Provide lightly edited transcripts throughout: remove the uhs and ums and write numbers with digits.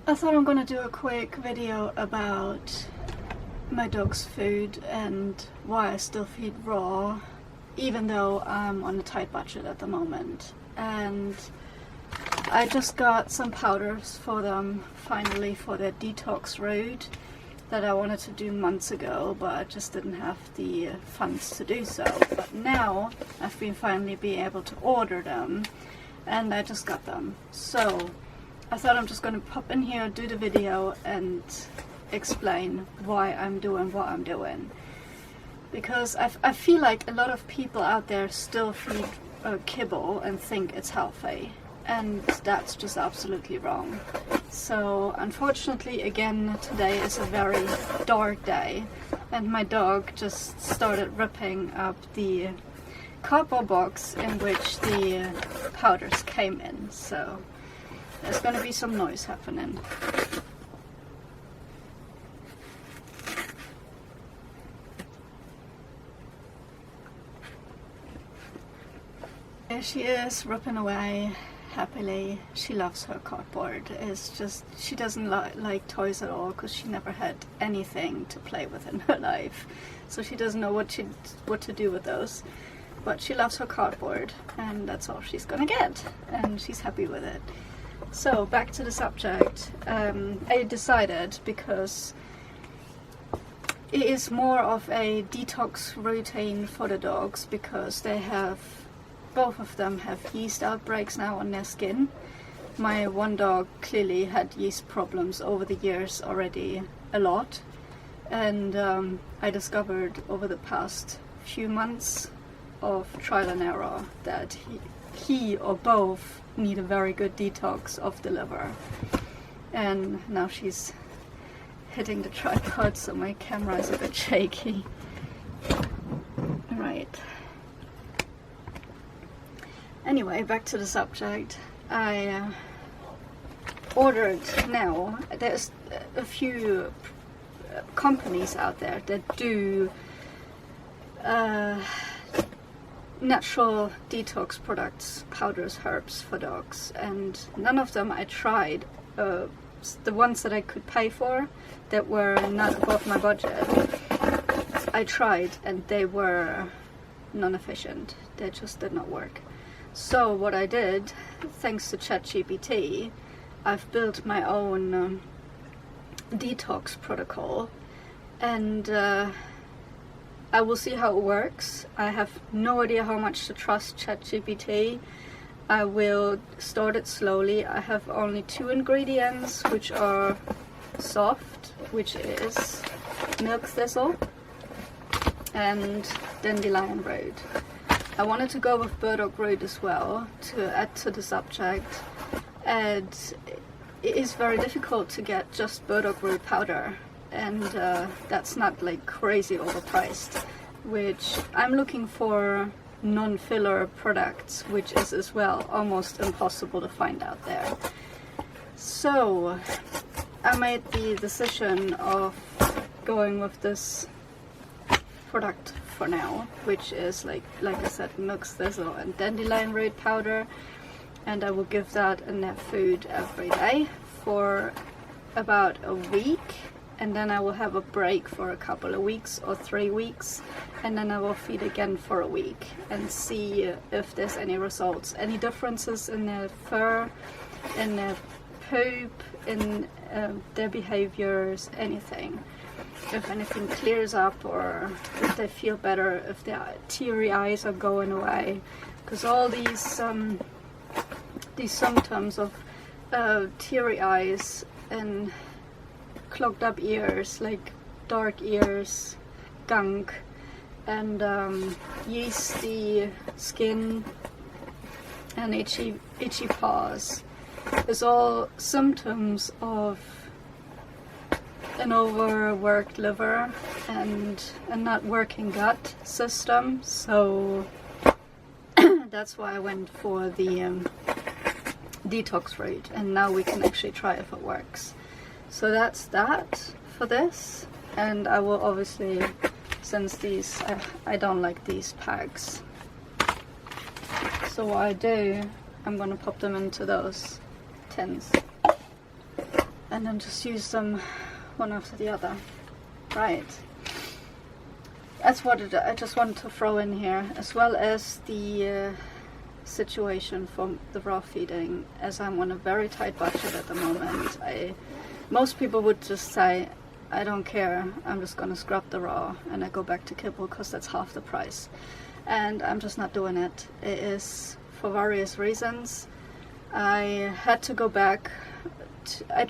I thought I'm gonna do a quick video about my dog's food and why I still feed raw, even though I'm on a tight budget at the moment. And I just got some powders for them, finally, for their detox route that I wanted to do months ago, but I just didn't have the funds to do so. But now I've been finally being able to order them, and I just got them. So I thought I'm just going to pop in here, do the video and explain why I'm doing what I'm doing. Because I feel like a lot of people out there still feed kibble and think it's healthy, and that's just absolutely wrong. So unfortunately, again, today is a very dark day, and my dog just started ripping up the cardboard box in which the powders came in. So there's going to be some noise happening. There she is, ripping away happily. She loves her cardboard. It's just, she doesn't like toys at all, because she never had anything to play with in her life. So she doesn't know what to do with those. But she loves her cardboard, and that's all she's gonna get, and she's happy with it. So back to the subject. I decided, because it is more of a detox routine for the dogs, because they have, both of them have yeast outbreaks now on their skin. My one dog clearly had yeast problems over the years already a lot, and I discovered over the past few months of trial and error that he or both need a very good detox of the liver. And now she's hitting the tripod, so my camera is a bit shaky. Right. Anyway, back to the subject. I ordered now. There's a few companies out there that do natural detox products, powders, herbs for dogs, and none of them I tried. The ones that I could pay for, that were not above my budget, I tried, and they were non-efficient. They just did not work. So what I did, thanks to ChatGPT, I've built my own detox protocol, and I will see how it works. I have no idea how much to trust ChatGPT. I will start it slowly. I have only 2 ingredients, which are soft, which is milk thistle and dandelion root. I wanted to go with burdock root as well to add to the subject, and it is very difficult to get just burdock root powder, and that's not like crazy overpriced, which I'm looking for non-filler products, which is as well almost impossible to find out there. So I made the decision of going with this product for now, which is like I said, milk thistle and dandelion root powder, and I will give that in their food every day for about a week, and then I will have a break for a couple of weeks or 3 weeks, and then I will feed again for a week and see if there's any results, any differences in their fur, in their poop, in their behaviors, anything. If anything clears up, or if they feel better, if their teary eyes are going away, because all these symptoms of teary eyes and clogged up ears, like dark ears, gunk, and yeasty skin and itchy paws, is all symptoms of an overworked liver and a not working gut system. So that's why I went for the detox route, and now we can actually try if it works. So that's that for this, and I will obviously, since these, I don't like these packs, so what I do, I'm gonna pop them into those tins, and then just use them one after the other. Right. That's what I just wanted to throw in here, as well as the situation for the raw feeding, as I'm on a very tight budget at the moment. Most people would just say, I don't care, I'm just gonna scrub the raw and I go back to kibble because that's half the price. And I'm just not doing it. It is for various reasons. I had to go back. I'd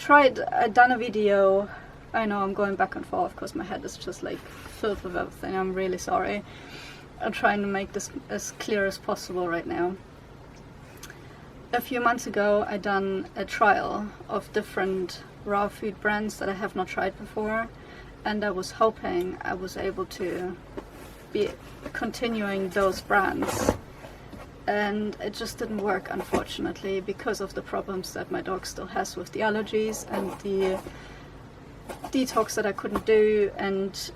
done a video. I know I'm going back and forth because my head is just like filled with everything. I'm really sorry. I'm trying to make this as clear as possible right now. A few months ago, I done a trial of different raw food brands that I have not tried before, and I was hoping I was able to be continuing those brands, and it just didn't work, unfortunately, because of the problems that my dog still has with the allergies and the detox that I couldn't do and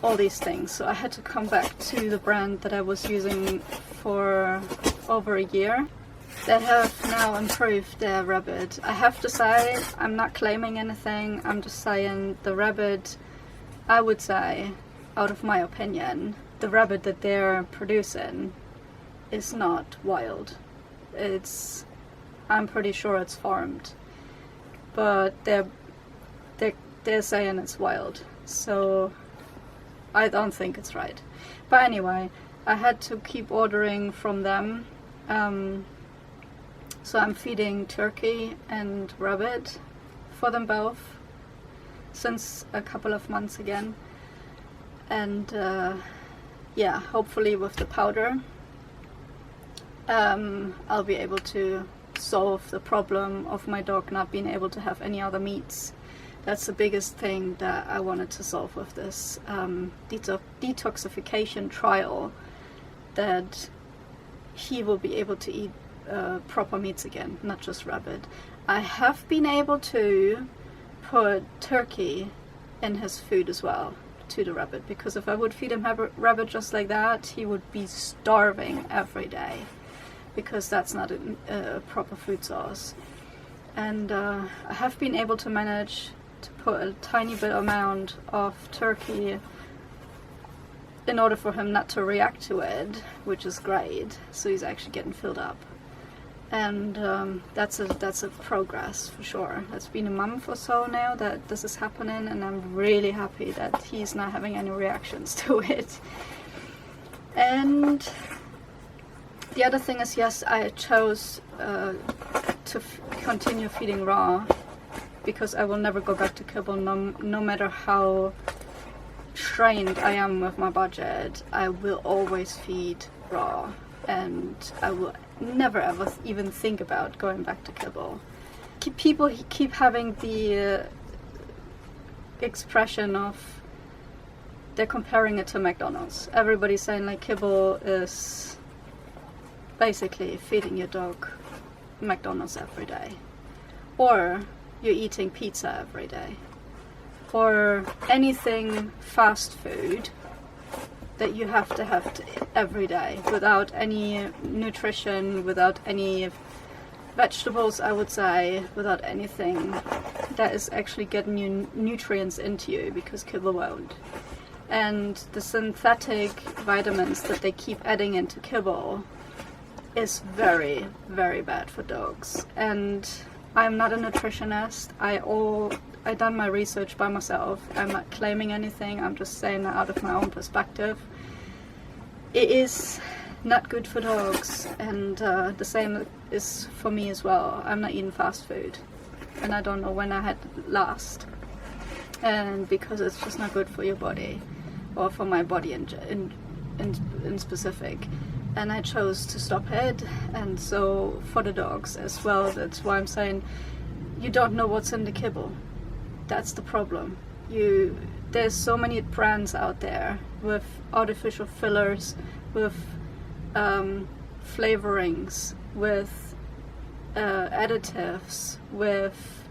all these things. So I had to come back to the brand that I was using for over a year that have now improved their rabbit. I have to say, I'm not claiming anything, I'm just saying the rabbit, I would say, out of my opinion, the rabbit that they're producing is not wild. I'm pretty sure it's farmed, but they're saying it's wild, so I don't think it's right. But anyway, I had to keep ordering from them. So I'm feeding turkey and rabbit for them both since a couple of months again. And yeah, hopefully with the powder I'll be able to solve the problem of my dog not being able to have any other meats. That's the biggest thing that I wanted to solve with this detoxification trial, that he will be able to eat proper meats again, not just rabbit. I have been able to put turkey in his food as well to the rabbit, because if I would feed him rabbit just like that, he would be starving every day, because that's not a proper food source. And I have been able to manage to put a tiny bit amount of turkey in order for him not to react to it, which is great. So he's actually getting filled up. And that's a progress for sure. It's been a month or so now that this is happening, and I'm really happy that he's not having any reactions to it. And the other thing is, yes, I chose to continue feeding raw, because I will never go back to kibble, no matter how strained I am with my budget. I will always feed raw, and I will never ever even think about going back to kibble. People keep having the expression of they're comparing it to McDonald's. Everybody's saying like kibble is basically feeding your dog McDonald's every day, or you're eating pizza every day, or anything fast food that you have to have every day, without any nutrition, without any vegetables, I would say, without anything that is actually getting you nutrients into you, because kibble won't. And the synthetic vitamins that they keep adding into kibble is very, very bad for dogs. And I'm not a nutritionist. I done my research by myself. I'm not claiming anything. I'm just saying that out of my own perspective. It is not good for dogs, and the same is for me as well. I'm not eating fast food, and I don't know when I had last. And because it's just not good for your body, or for my body in specific. And I chose to stop it, and so for the dogs as well. That's why I'm saying you don't know what's in the kibble. That's the problem. There's so many brands out there with artificial fillers, with flavorings, with additives, with,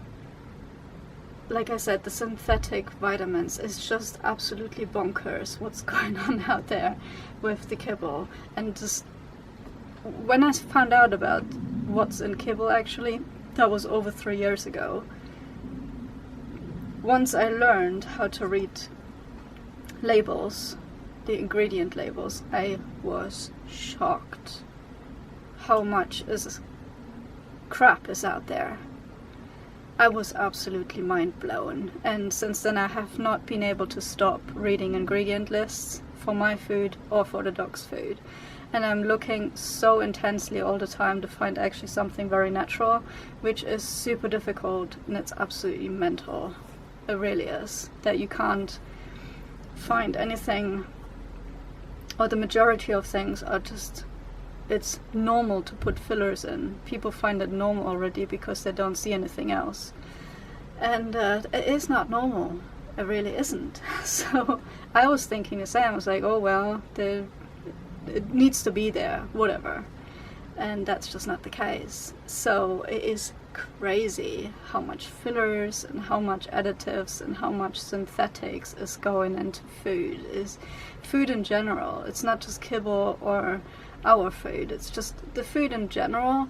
like I said, the synthetic vitamins. It's just absolutely bonkers what's going on out there with the kibble. And just when I found out about what's in kibble, actually, that was over 3 years ago, once I learned how to read labels, the ingredient labels, I was shocked how much crap is out there. I was absolutely mind blown, and since then I have not been able to stop reading ingredient lists for my food or for the dog's food. And I'm looking so intensely all the time to find actually something very natural, which is super difficult, and it's absolutely mental. It really is. That you can't find anything, or the majority of things are just, it's normal to put fillers in. People find it normal already because they don't see anything else. And it is not normal. It really isn't. So I was thinking the same. I was like, oh well, it needs to be there, whatever. And that's just not the case. So it is crazy how much fillers and how much additives and how much synthetics is going into food. Is food in general. It's not just kibble or our food, it's just the food in general.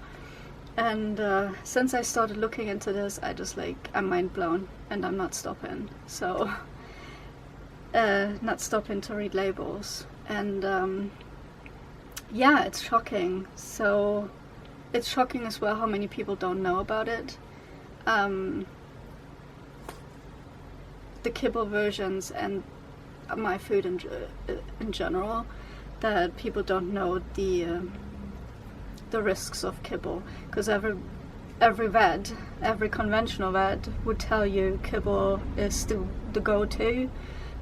And since I started looking into this, I'm mind blown, and I'm not stopping. So not stopping to read labels. And yeah, it's shocking. So it's shocking as well how many people don't know about it. The kibble versions and my food in general, that people don't know the risks of kibble, because every conventional vet would tell you kibble is the go-to,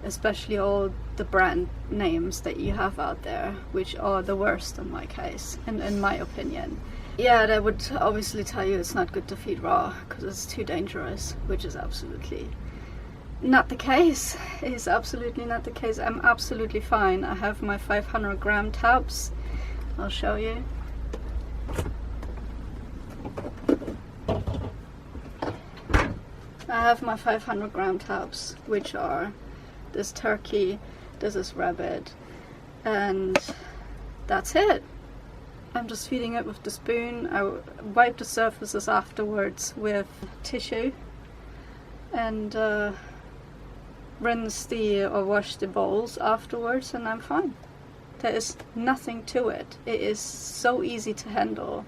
especially all the brand names that you have out there, which are the worst in my case, and in my opinion. Yeah, they would obviously tell you it's not good to feed raw because it's too dangerous, which is absolutely not the case. It is absolutely not the case. I'm absolutely fine. I have my 500 gram tabs. I'll show you. I have my 500 gram tabs, which are this turkey, this is rabbit, and that's it. I'm just feeding it with the spoon. I wipe the surfaces afterwards with tissue, and rinse or wash the bowls afterwards, and I'm fine. There is nothing to it. It is so easy to handle,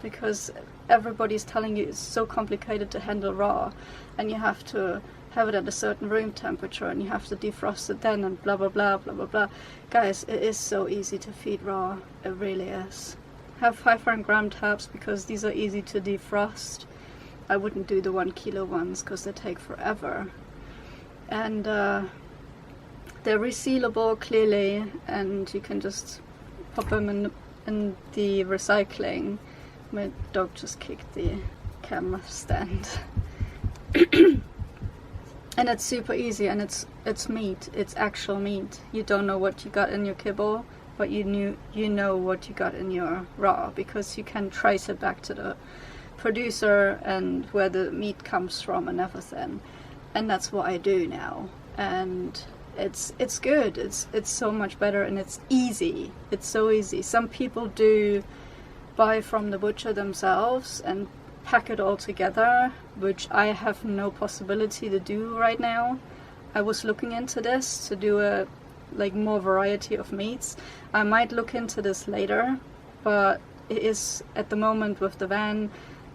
because everybody's telling you it's so complicated to handle raw, and you have to have it at a certain room temperature, and you have to defrost it then, and blah blah blah blah blah blah. Guys, it is so easy to feed raw. It really is. Have 500 gram tabs because these are easy to defrost. I wouldn't do the 1 kilo ones because they take forever. And they're resealable clearly, and you can just pop them in the recycling. My dog just kicked the camera stand. And it's super easy, and it's meat. It's actual meat. You don't know what you got in your kibble, but you know what you got in your raw, because you can trace it back to the producer and where the meat comes from and everything. And that's what I do now, and it's good. It's so much better, and it's easy. It's so easy. Some people do buy from the butcher themselves and pack it all together, which I have no possibility to do right now. I was looking into this to do a more variety of meats. I might look into this later, but it is at the moment with the van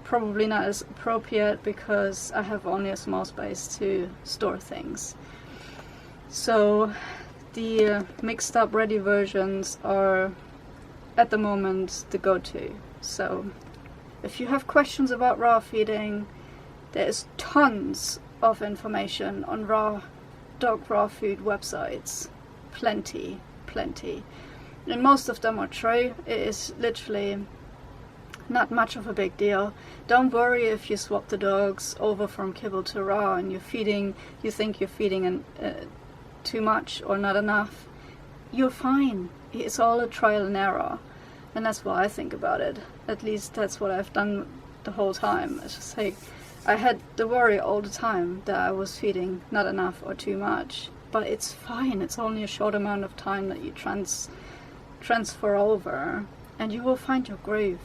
probably not as appropriate because I have only a small space to store things. So the mixed up ready versions are at the moment the go-to. So if you have questions about raw feeding, there is tons of information on dog raw food websites. Plenty. And most of them are true. It is literally not much of a big deal. Don't worry if you swap the dogs over from kibble to raw and you think you're feeding too much or not enough. You're fine. It's all a trial and error. And that's what I think about it. At least that's what I've done the whole time. It's just I had the worry all the time that I was feeding not enough or too much. But it's fine. It's only a short amount of time that you transfer over, and you will find your groove.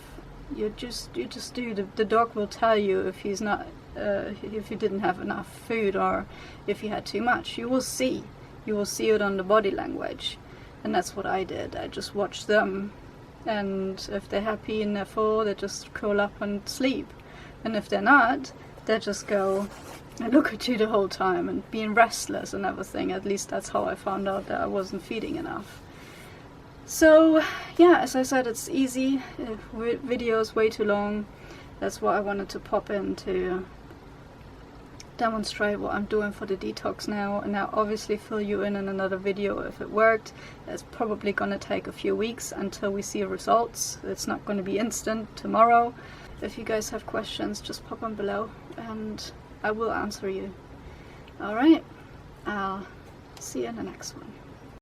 You just do. The dog will tell you if he's not if you didn't have enough food or if you had too much. You will see it on the body language, and that's what I did. I just watched them, and if they're happy and they're full, they just curl up and sleep, and if they're not, they just go and look at you the whole time and being restless and everything. At least that's how I found out that I wasn't feeding enough. So yeah, as I said, it's easy. Video is way too long. That's why I wanted to pop in to demonstrate what I'm doing for the detox now, and I'll obviously fill you in another video if it worked. It's probably gonna take a few weeks until we see results. It's not gonna be instant tomorrow. If you guys have questions, just pop them below and I will answer you. Alright, I'll see you in the next one.